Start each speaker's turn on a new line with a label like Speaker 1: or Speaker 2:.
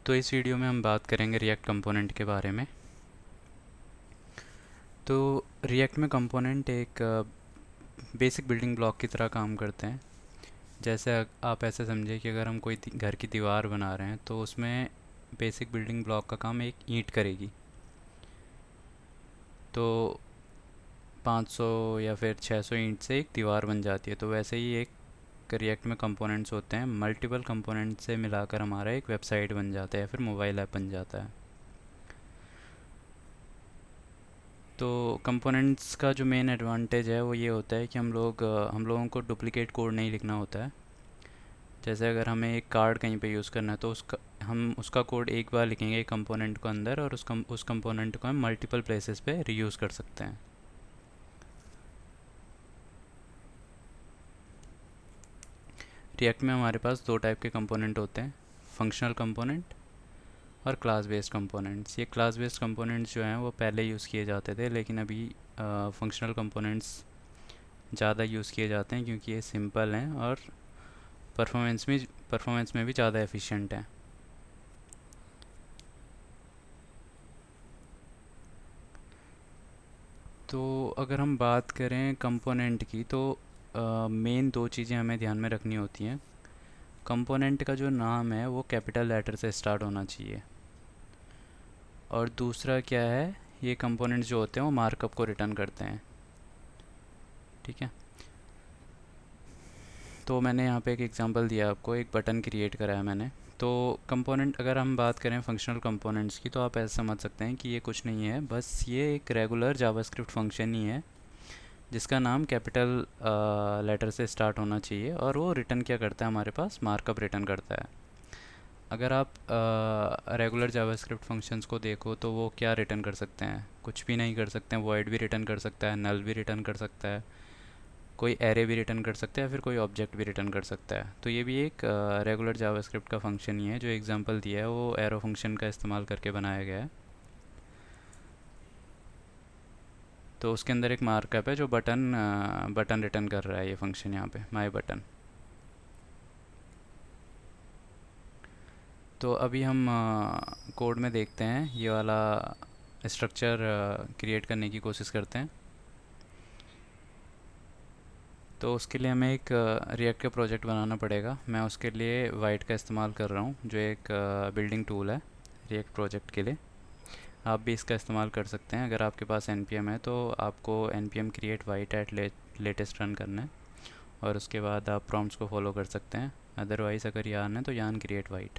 Speaker 1: तो इस वीडियो में हम बात करेंगे रिएक्ट कंपोनेंट के बारे में। तो रिएक्ट में कंपोनेंट एक बेसिक बिल्डिंग ब्लॉक की तरह काम करते हैं। जैसे आप ऐसे समझिए कि अगर हम कोई घर की दीवार बना रहे हैं तो उसमें बेसिक बिल्डिंग ब्लॉक का काम एक ईंट करेगी। तो 500 या फिर 600 ईंट से एक दीवार बन जाती है। तो वैसे ही एक रिएक्ट में कंपोनेंट्स होते हैं, मल्टीपल कंपोनेंट से मिलाकर हमारा एक वेबसाइट बन जाता है या फिर मोबाइल ऐप बन जाता है। तो कंपोनेंट्स का जो मेन एडवांटेज है वो ये होता है कि हम लोगों को डुप्लीकेट कोड नहीं लिखना होता है। जैसे अगर हमें एक कार्ड कहीं पे यूज़ करना है तो हम उसका कोड एक बार लिखेंगे एक कंपोनेंट को अंदर, और उस कंपोनेंट को हम मल्टीपल प्लेसेस पे रीयूज़ कर सकते हैं। रिएक्ट में हमारे पास दो टाइप के कंपोनेंट होते हैं, फंक्शनल कंपोनेंट और क्लास बेस्ड कंपोनेंट्स। ये क्लास बेस्ड कंपोनेंट्स जो हैं वो पहले यूज़ किए जाते थे, लेकिन अभी फंक्शनल कंपोनेंट्स ज़्यादा यूज़ किए जाते हैं क्योंकि ये सिंपल हैं और परफॉर्मेंस में भी ज़्यादा एफिशिएंट है। तो अगर हम बात करें कंपोनेंट की तो मेन दो चीज़ें हमें ध्यान में रखनी होती हैं। कंपोनेंट का जो नाम है वो कैपिटल लेटर से स्टार्ट होना चाहिए, और दूसरा क्या है, ये कंपोनेंट्स जो होते हैं वो मार्कअप को रिटर्न करते हैं। ठीक है। तो मैंने यहाँ पे एक एग्जांपल दिया आपको, एक बटन क्रिएट करा है मैंने। तो कंपोनेंट अगर हम बात करें फंक्शनल कंपोनेंट्स की तो आप ऐसे समझ सकते हैं कि ये कुछ नहीं है, बस ये एक रेगुलर जावास्क्रिप्ट फंक्शन ही है जिसका नाम कैपिटल लेटर से स्टार्ट होना चाहिए, और वो रिटर्न क्या करता है, हमारे पास मार्कअप रिटर्न करता है। अगर आप रेगुलर जावास्क्रिप्ट फंक्शंस को देखो तो वो क्या रिटर्न कर सकते हैं, कुछ भी नहीं कर सकते हैं। वॉइड भी रिटर्न कर सकता है, नल भी रिटर्न कर सकता है, कोई एरे भी रिटर्न कर सकता है, फिर कोई ऑब्जेक्ट भी रिटर्न कर सकता है। तो ये भी एक रेगुलर जावास्क्रिप्ट का फंक्शन ही है। जो एग्जांपल दिया है वो एरो फंक्शन का इस्तेमाल करके बनाया गया है। तो उसके अंदर एक मार्कअप है जो बटन रिटर्न कर रहा है, ये फंक्शन यहाँ पे माई बटन। तो अभी हम कोड में देखते हैं, ये वाला स्ट्रक्चर क्रिएट करने की कोशिश करते हैं। तो उसके लिए हमें एक रिएक्ट का प्रोजेक्ट बनाना पड़ेगा। मैं उसके लिए वाइट का इस्तेमाल कर रहा हूँ, जो एक बिल्डिंग टूल है रिएक्ट प्रोजेक्ट के लिए। आप भी इसका इस्तेमाल कर सकते हैं। अगर आपके पास npm है तो आपको npm create vite at latest run करना है, और उसके बाद आप प्रॉम्प्ट्स को फॉलो कर सकते हैं। अदरवाइज़ अगर यान है तो यान क्रिएट वाइट।